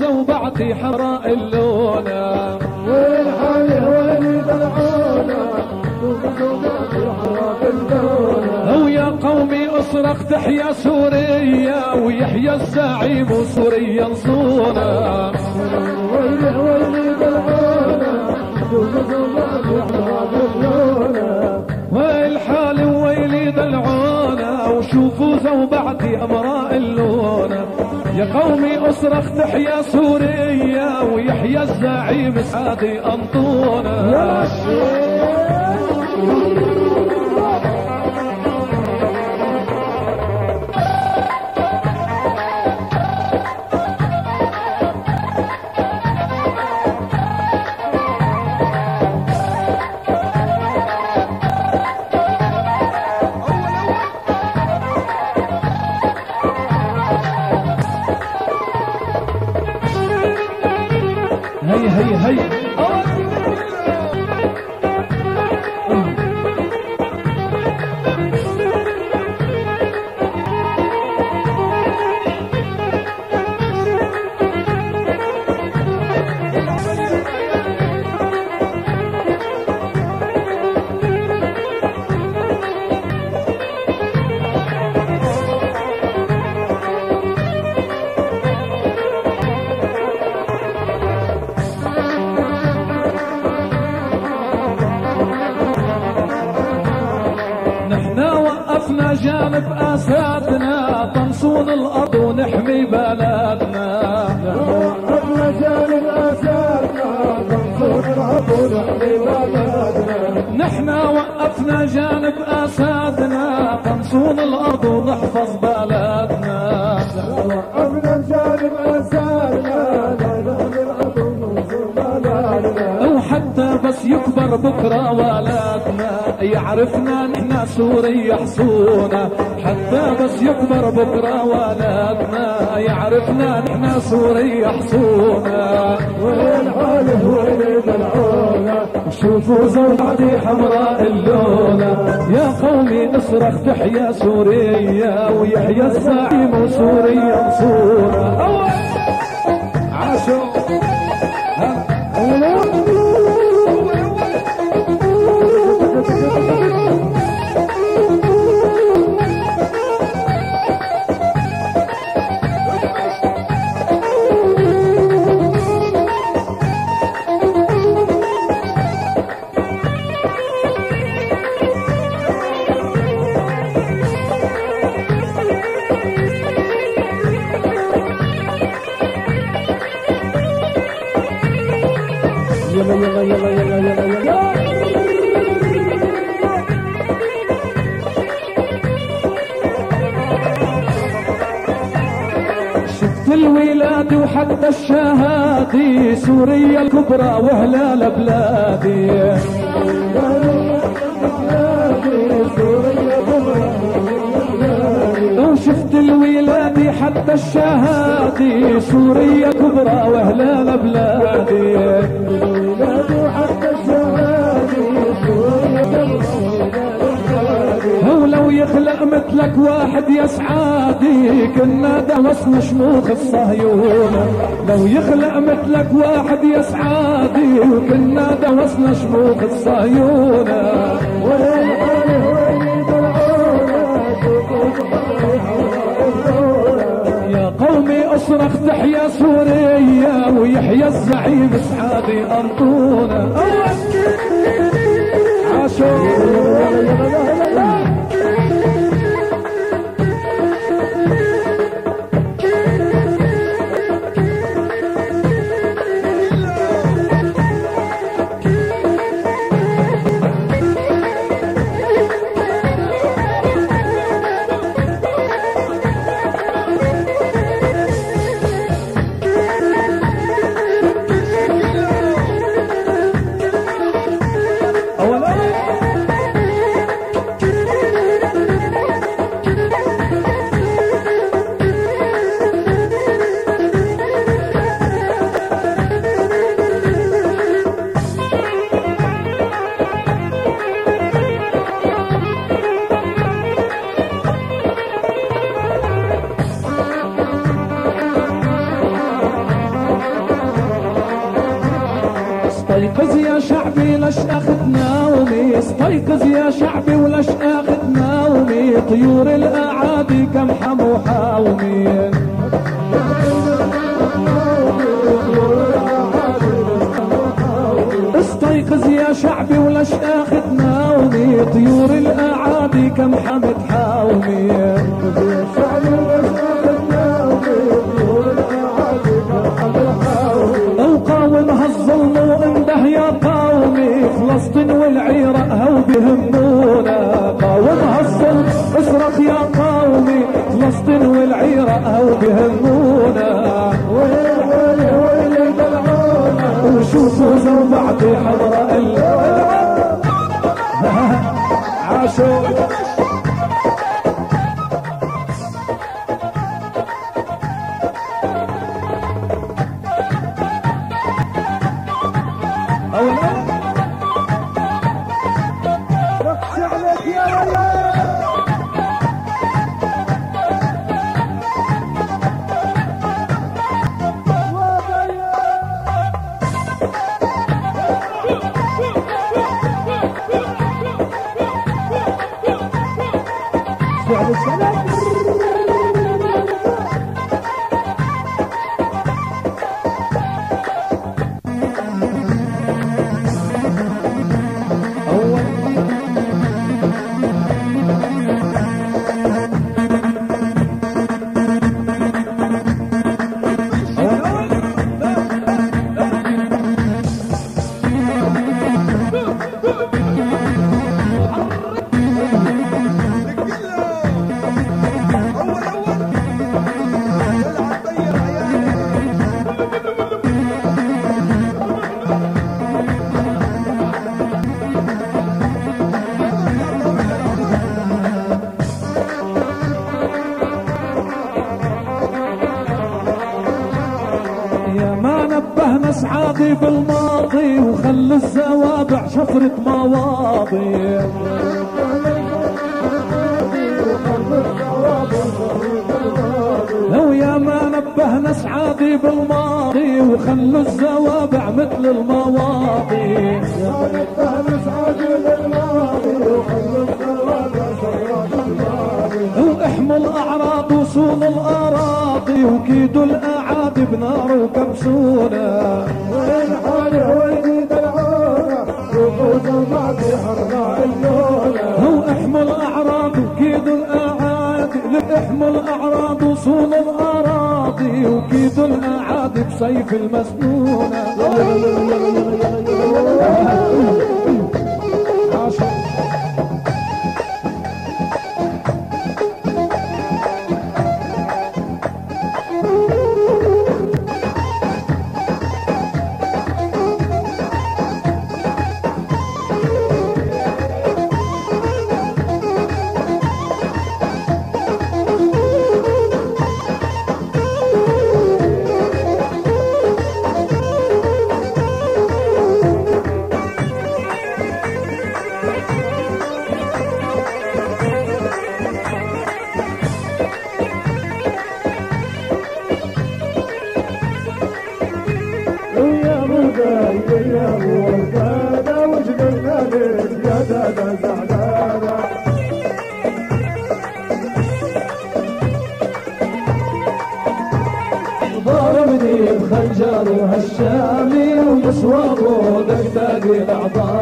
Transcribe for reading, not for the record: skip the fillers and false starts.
زوبعتي حمراء اللونة والحالي وين دلعونا زوبعتي حمراء اللونة. ويا قومي اصرخ تحيا سوريا ويحيى الزعيم وسوريا انصونا وين دلعونا زوبعتي حمراء اللونة. والحال ويلي دلعونا وشوفوا زوبعتي حمراء اللونة. يا قومي اصرخ تحيا سوريا ويحيى الزعيم سعادي انطونا. هي وقفنا جانب اساتنا تنصون الارض ونحمي بلدنا. وقفنا جانب اساتنا تنصون الارض ونحمي بلدنا. نحنا وقفنا جانب اساتنا تنصون الارض ونحفظ بلدنا. وقفنا جانب اساتنا نحمي الارض وننصر بلدنا. وحتى بس يكبر بكره ولدنا يعرفنا نحنا سوريا حصونا. حتى بس يكبر بكره ولدنا يعرفنا نحنا سوريا حصونا. وين حاله وين دلعونا شوفوا زوبعتي حمراء اللونة. يا قومي اصرخ تحيا سوريا ويحيى الزعيم وسوريا انصونا. عاشوا يلا شفت الولاد وحتى الشهادي سوريا الكبرى وهلال بلادي. وشفت الولاد حتى الشهادي سوريا كبرى وهلال بلادي. ولو يخلق مثلك واحد يا سعادي كنا دوسنا شموخ الصهيونة. لو يخلق مثلك واحد يا سعادي وكنا دوسنا شموخ الصهيونة. يا قومي اصرخ تحيا سوريا ويحيى الزعيم سعادي انطونا. استيقظ يا شعبي لش اخذ نومي، استيقظ يا شعبي ولش اخذ نومي، طيور الاعادي كم حموا حاومي. استيقظ يا شعبي ولش اخذ نومي، طيور الاعادي كم حمت حاومي. وقاومها الظلم وانده يا قومي، فلسطين والعراق هو بهمونا. قاومها الظلم اصرخ يا قومي، فلسطين والعراق هو بهمونا. وشوفوا زوبعتي حضراء عاشوا اسعادي بالماضي، وخلي الزوابع شفرة مواضي. لو يا ما نبهنا اسعادي بالماضي، وخلوا الزوابع مثل المواضي. يا نبهنا اسعادي بالماضي، وخلوا الزوابع شفرة الماضي. واحموا الاعراض وصول الاراضي، وكيدوا الاعادي بنار وكبسونا. وين حالي وين دلعونا، وقوزوا بعدي حرنا اللونة. هو احموا الاعراض وكيدوا الاعادي، احموا الاعراض وصول الاراضي، وكيدوا الاعادي بسيف المسنونة. ضربني بخنجر وهالشامي، ومصوابه دقدق الاعضاء.